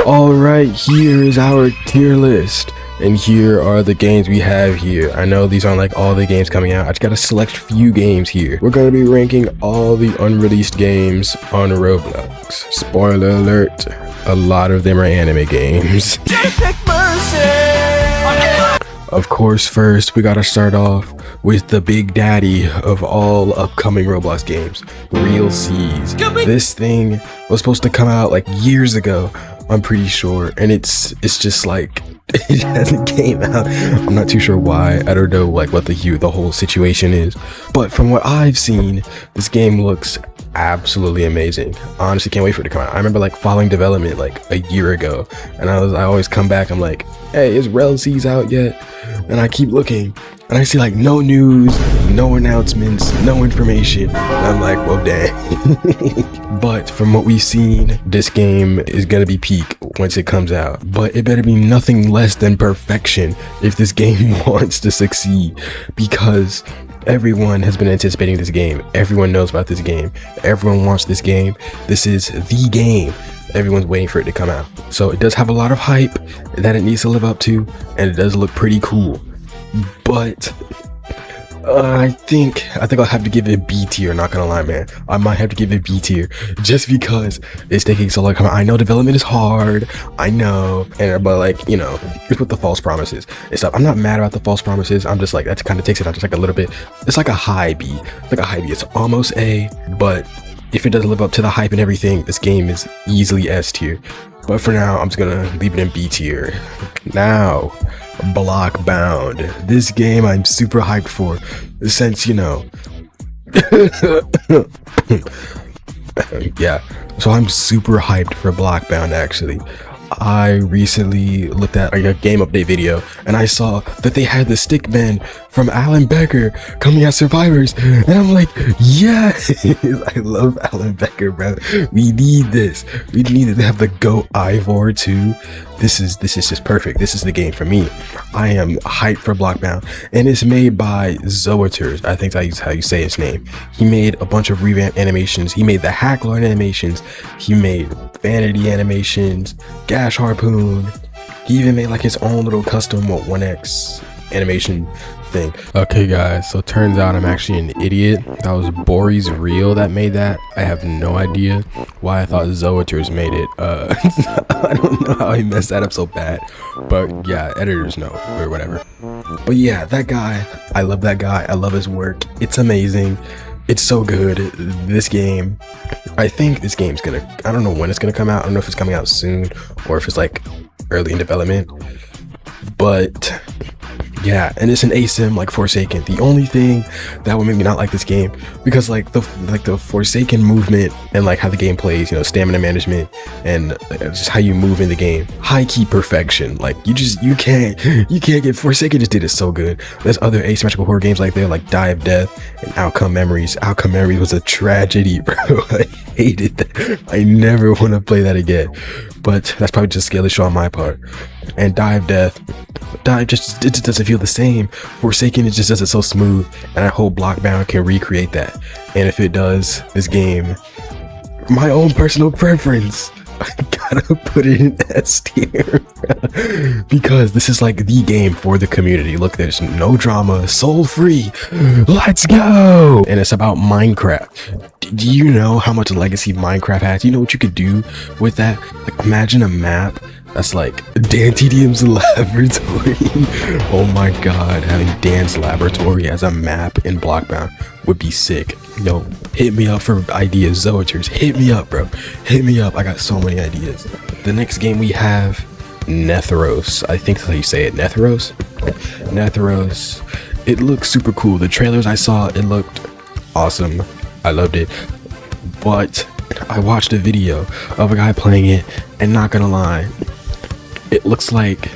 Alright, here is our tier list. And here are the games we have here. I know these aren't like all the games coming out. I just got a select few games here. We're going to be ranking all the unreleased games on Roblox. Spoiler alert, a lot of them are anime games. Of course, first we gotta start off with the big daddy of all upcoming Roblox games, Rell. This thing was supposed to come out like years ago, I'm pretty sure, and it's just like it hasn't came out. I'm not too sure why. I don't know like what the whole situation is, but from what I've seen, this game looks absolutely amazing. I honestly can't wait for it to come out. I remember like following development like a year ago, and I always come back, I'm like, hey, is Rell out yet? And I keep looking and I see like no news, no announcements, no information, and I'm like, well, dang. But from what we've seen, this game is gonna be peak once it comes out, but it better be nothing less than perfection if this game wants to succeed, because everyone has been anticipating this game. Everyone knows about this game. Everyone wants this game. This is the game. Everyone's waiting for it to come out. So it does have a lot of hype that it needs to live up to, and it does look pretty cool. But I think I'll have to give it B tier, not gonna lie, man. I might have to give it B tier just because it's taking so long to come out. I know development is hard, I know, but like, you know, it's with the false promises and stuff. I'm not mad about the false promises. I'm just like, that kind of takes it out just like a little bit. It's like a high B. It's like a high B. It's almost A, but if it doesn't live up to the hype and everything, this game is easily S tier. But for now, I'm just gonna leave it in B tier. Now, Block Bound. This game I'm super hyped for, since, you know, yeah, so I'm super hyped for Block Bound. Actually, I recently looked at a game update video and I saw that they had the stick bend from Alan Becker coming at Survivors, and I'm like, yes. I love Alan Becker, bro. We need this. We need to have the GOAT Ivor too. This is just perfect. This is the game for me. I am hyped for Blockbound, and it's made by Zoeters. I think that's how you say his name. He made a bunch of revamp animations. He made the Hack Lord animations. He made Vanity animations, Gash Harpoon. He even made like his own little custom 1x animation thing. Okay guys, so turns out I'm actually an idiot. That was Boris Rell that made that. I have no idea why I thought Zoeters made it. I don't know how he messed that up so bad, but yeah, editors know or whatever. But yeah, that guy, I love that guy. I love his work. It's amazing. It's so good. This game, I think this game's gonna, I don't know when it's gonna come out. I don't know if it's coming out soon or if it's like early in development, but yeah, and it's an asym like Forsaken. The only thing that would make me not like this game, because like the Forsaken movement and like how the game plays, you know, stamina management and just how you move in the game, high key perfection. Like you can't get Forsaken. Just did it so good. There's other asymmetrical horror games like there, like Die of Death and Outcome Memories. Outcome Memories was a tragedy, bro. I hated that. I never want to play that again. But that's probably just scale issue on my part. And Die of Death, it just doesn't feel the same. Forsaken, it just does it so smooth, and I hope Blockbound can recreate that. And if it does, this game, my own personal preference, I gotta put it in S tier because this is like the game for the community. Look, there's no drama, soul free, let's go. And it's about Minecraft. Do you know how much legacy Minecraft has? You know what you could do with that? Like, imagine a map that's like Dan TDM's laboratory. Oh my god, having Dan's laboratory as a map in Blockbound would be sick. Yo, hit me up for ideas, Zoeters. Hit me up, bro. Hit me up. I got so many ideas. The next game we have, Netheros. I think that's how you say it. Netheros? Netheros. It looks super cool. The trailers I saw, it looked awesome. I loved it. But I watched a video of a guy playing it, and not gonna lie, it looks like,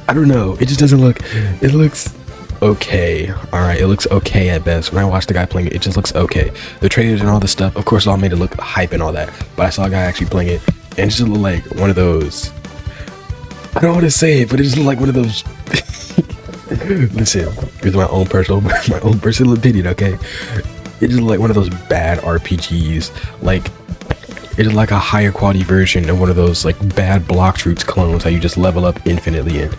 I don't know, it just doesn't look, it looks okay. All right, it looks okay at best. When I watched the guy playing it, it just looks okay. The trailers and all this stuff, of course, it all made it look hype and all that, but I saw a guy actually playing it, and it just looked like one of those, I don't want to say it, but it just looked like one of those listen, with my own personal opinion, okay? It just looked like one of those bad RPGs, like It is like a higher quality version of one of those like bad Blox Fruits clones how you just level up infinitely in.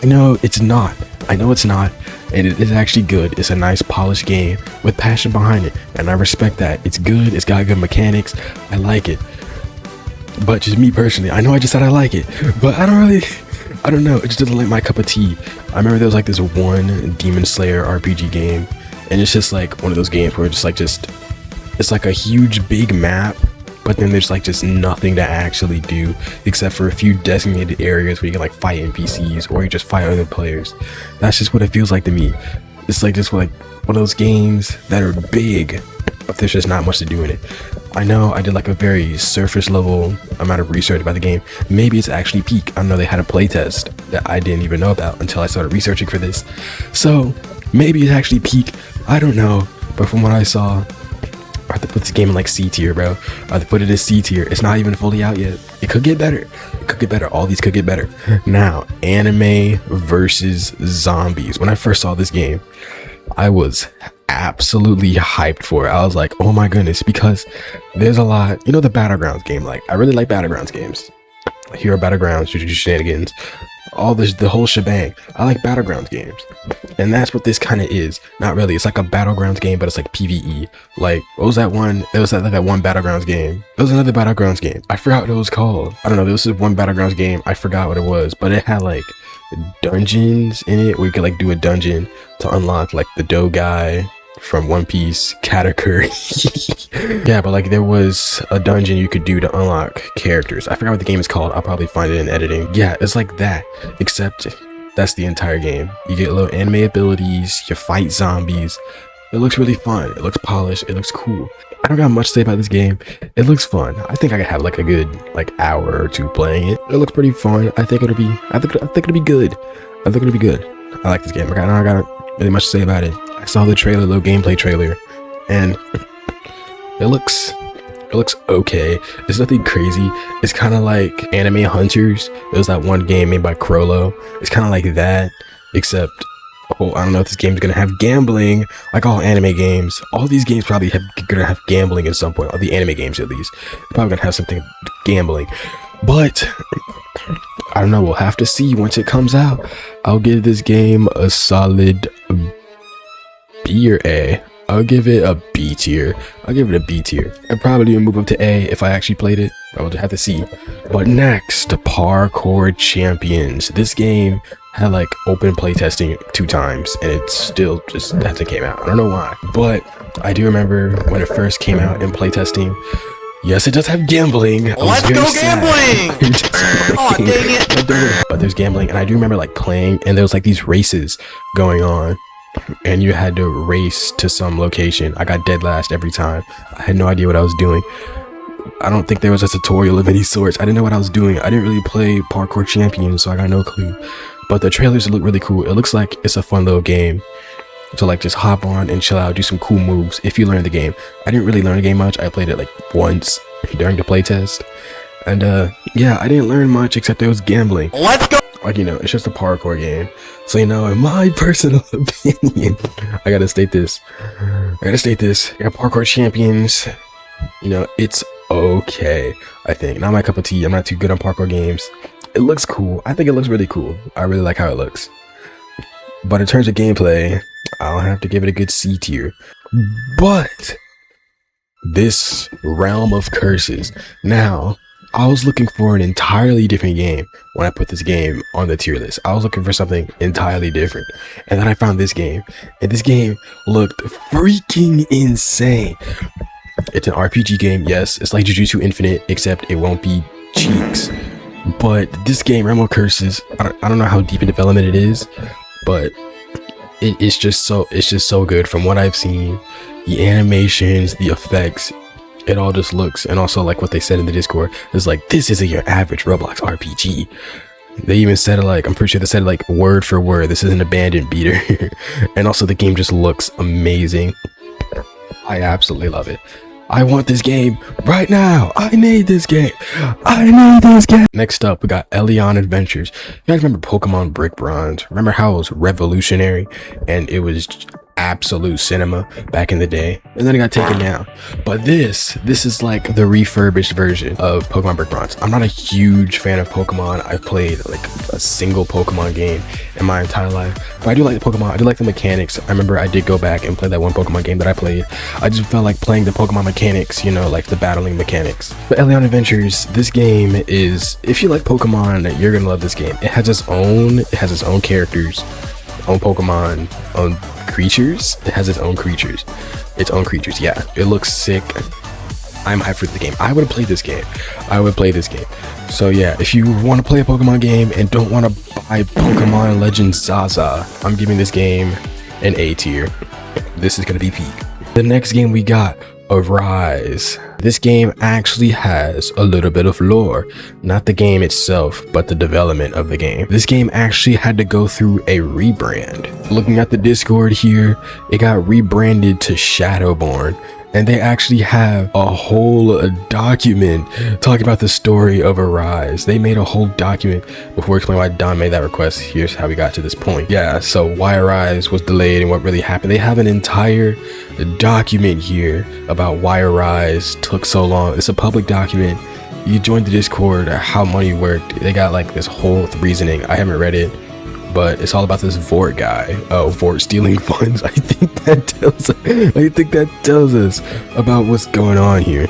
I know it's not, and it is actually good. It's a nice polished game with passion behind it, and I respect that. It's good, it's got good mechanics, I like it. But just me personally, I know I just said I like it, but I don't know, it just doesn't like my cup of tea. I remember there was like this one Demon Slayer RPG game, and it's just like one of those games where it's like a huge big map, but then there's like just nothing to actually do except for a few designated areas where you can like fight NPCs or you just fight other players. That's just what it feels like to me. It's like just like one of those games that are big, but there's just not much to do in it. I know I did like a very surface level amount of research about the game. Maybe it's actually peak. I don't know, they had a playtest that I didn't even know about until I started researching for this. So maybe it's actually peak. I don't know, but from what I saw, I have to put this game in like C tier, bro. I have to put it in C tier. It's not even fully out yet. It could get better. It could get better. All these could get better. Now, anime versus zombies. When I first saw this game, I was absolutely hyped for it. I was like, oh my goodness, because there's a lot, you know, the Battlegrounds game. Like, I really like Battlegrounds games. Hero Battlegrounds, shenanigans, all this, the whole shebang. I like Battlegrounds games, and that's what this kind of is. Not really, it's like a Battlegrounds game, but it's like PvE. Like, what was that one? There was that one Battlegrounds game. There was another Battlegrounds game, I forgot what it was called. I don't know, there was this one Battlegrounds game, I forgot what it was, but it had like dungeons in it where you could like do a dungeon to unlock like the dough guy from One Piece, Katakuri. Yeah, but like there was a dungeon you could do to unlock characters. I forgot what the game is called. I'll probably find it in editing. Yeah, it's like that, except that's the entire game. You get little anime abilities, you fight zombies. It looks really fun. It looks polished. It looks cool. I don't got much to say about this game. It looks fun. I think I could have like a good like hour or two playing it. It looks pretty fun. I think it'll be good. I think it'll be good. I like this game. I got really much to say about it. I saw the trailer, little gameplay trailer, and it looks okay. It's nothing crazy. It's kind of like Anime Hunters. There was that one game made by Crollo. It's kind of like that, except I don't know if this game's gonna have gambling like all anime games. All these games probably gonna have gambling at some point. All the anime games at least, they're probably gonna have something gambling. But I don't know. We'll have to see once it comes out. I'll give this game a solid B or A. I'll give it a B tier. I'll give it a B tier. I'd probably even move up to A if I actually played it. I would have to see. But next, Parkour Champions. This game had like open playtesting 2 times, and it still just hasn't came out. I don't know why, but I do remember when it first came out in playtesting. Yes, it does have gambling. Let's go gambling! Oh, dang it. But there's gambling, and I do remember like playing, and there was like these races going on, and you had to race to some location. I got dead last every time. I had no idea what I was doing. I don't think there was a tutorial of any sorts. I didn't know what I was doing. I didn't really play Parkour Champions, so I got no clue. But the trailers look really cool. It looks like it's a fun little game to like just hop on and chill out, do some cool moves if you learn the game. I didn't really learn the game much. I played it like once during the playtest, and yeah, I didn't learn much except there was gambling. Let's go. Like, you know, it's just a parkour game. So, you know, in my personal opinion, I gotta state this. Yeah, Parkour Champions, you know, it's okay. I think not my cup of tea. I'm not too good on parkour games. It looks cool. I think it looks really cool. I really like how it looks. But in terms of gameplay, I'll have to give it a good C tier. But this Realm of Curses. Now, I was looking for an entirely different game when I put this game on the tier list. I was looking for something entirely different. And then I found this game. And this game looked freaking insane. It's an RPG game, yes. It's like Jujutsu Infinite, except it won't be cheeks. But this game, Realm of Curses, I don't know how deep in development it is, but it's just so good from what I've seen. The animations, the effects, it all just looks, and also like what they said in the Discord, it's like, this isn't your average Roblox RPG. They even said it like, I'm pretty sure they said it like word for word, this isn't abandoned beater. And also the game just looks amazing. I absolutely love it. I want this game right now. I need this game. Next up, we got Eleon Adventures. You guys remember Pokemon Brick Bronze? Remember how it was revolutionary and it was absolute cinema back in the day, and then it got taken down. But this is like the refurbished version of Pokemon Brick Bronze. I'm not a huge fan of Pokemon. I've played like a single Pokemon game in my entire life, but I do like the Pokemon. I do like the mechanics. I remember I did go back and play that one Pokemon game that I played. I just felt like playing the Pokemon mechanics, you know, like the battling mechanics. But Eleon Adventures, this game is, if you like Pokemon, you're gonna love this game. It has its own characters, own Pokemon, own creatures. It has its own creatures. Yeah, it looks sick. I'm hyped for the game. I would play this game. So yeah, if you want to play a Pokemon game and don't want to buy Pokemon Legends Zaza, I'm giving this game an A tier. This is gonna be peak. The next game we got, Arise. This game actually has a little bit of lore, not the game itself, but the development of the game. This game actually had to go through a rebrand. Looking at the Discord here, it got rebranded to Shadowborne, and they actually have a whole document talking about the story of Arise. They made a whole document before explaining why Don made that request. Here's how we got to this point. Yeah, so why Arise was delayed and what really happened. They have an entire document here about why Arise took so long. It's a public document. You join the Discord, how money worked. They got like this whole reasoning. I haven't read it, but it's all about this Vort guy. Oh, Vort stealing funds. I think that tells us about what's going on here.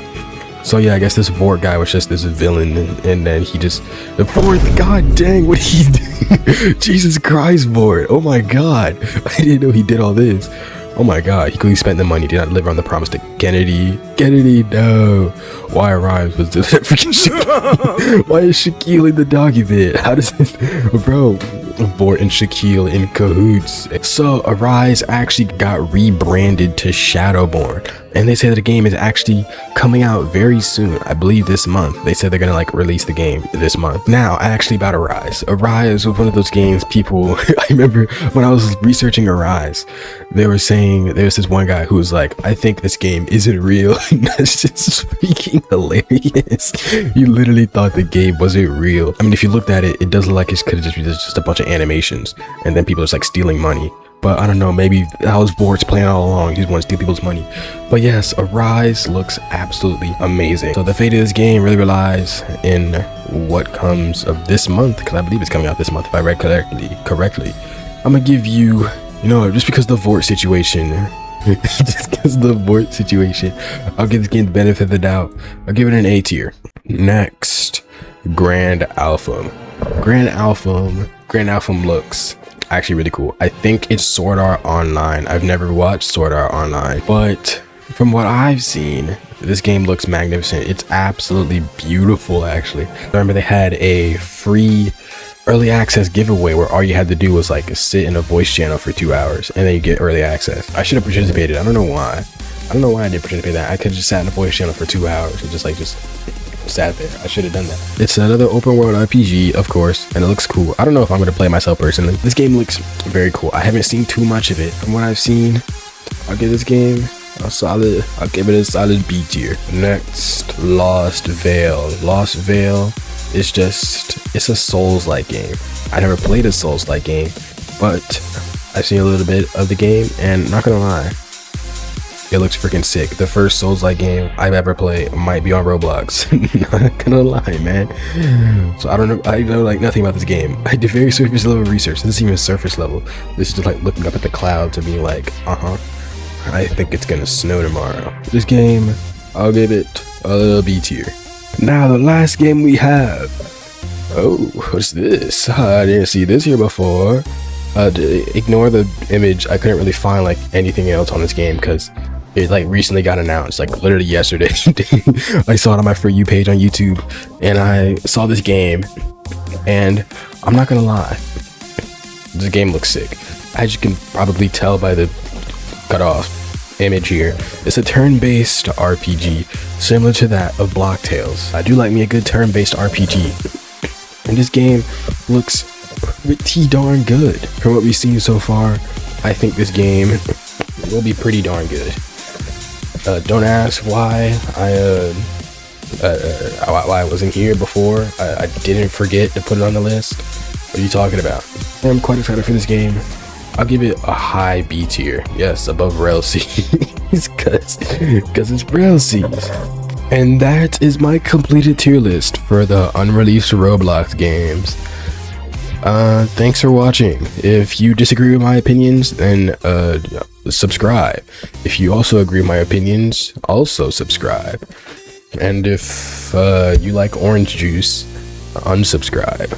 So yeah, I guess this Vort guy was just this villain, and then he just Vort. God dang, what he did? Jesus Christ, Vort! Oh my God, I didn't know he did all this. Oh my God, he clearly spent the money, did not deliver on the promise to Kennedy. Kennedy, no. Why Arise was this freaking Shaquille? Why is Shaquille in the document? How does this, bro? Vort and Shaquille in cahoots. So Arise actually got rebranded to Shadowborne, and they say that the game is actually coming out very soon. I believe this month. They said they're gonna like release the game this month. Now, actually about Arise. Arise was one of those games people, I remember when I was researching Arise, they were saying, there was this one guy who was like, I think this game isn't real. That's just freaking hilarious. You literally thought the game wasn't real. I mean, if you looked at it, it does look like it could have just been just a bunch of animations, and then people are just like stealing money. But I don't know, maybe that was Vort's plan all along. He just wanted to steal people's money. But yes, Arise looks absolutely amazing. So the fate of this game really relies in what comes of this month, because I believe it's coming out this month if I read correctly. I'm gonna give you, you know, just because the Vort situation, I'll give this game the benefit of the doubt. I'll give it an A tier. Next, Grand Alfiem. Grand Alfiem looks actually really cool. I think it's Sword Art Online. I've never watched Sword Art Online, but from what I've seen, this game looks magnificent. It's absolutely beautiful, actually. I remember they had a free early access giveaway where all you had to do was like sit in a voice channel for 2 hours, and then you get early access. I should have participated. I don't know why I didn't participate in that. I could have just sat in a voice channel for 2 hours and just sat there. I should have done that. It's another open world RPG, of course, and it looks cool. I don't know if I'm going to play myself personally. This game looks very cool. I haven't seen too much of it. From what I've seen, I'll give this game I'll give it a solid B tier. Next, Lost Veil. Lost Veil is it's a Souls-like game. I never played a Souls-like game, but I've seen a little bit of the game, and not gonna lie, it looks freaking sick. The first Souls-like game I've ever played might be on Roblox. Not gonna lie, man. So I know like nothing about this game. I did very surface level research. This isn't even surface level. This is just like looking up at the clouds and being like, I think it's gonna snow tomorrow. This game, I'll give it a B tier. Now the last game we have. Oh, what's this? I didn't see this here before. Ignore the image. I couldn't really find like anything else on this game because it like recently got announced, like literally yesterday. I saw it on my For You page on YouTube, and I saw this game, and I'm not gonna lie, this game looks sick. As you can probably tell by the cut off image here, it's a turn-based RPG similar to that of Block Tales. I do like me a good turn-based RPG, and this game looks pretty darn good. From what we've seen so far, I think this game will be pretty darn good. Don't ask why I wasn't here before. I didn't forget to put it on the list. What are you talking about? I'm quite excited for this game. I'll give it a high B tier. Yes, above Rell C's, because it's Rell C's. And that is my completed tier list for the unreleased Roblox games. Thanks for watching. If you disagree with my opinions, then subscribe. If you also agree with my opinions, also subscribe. And if you like orange juice, unsubscribe.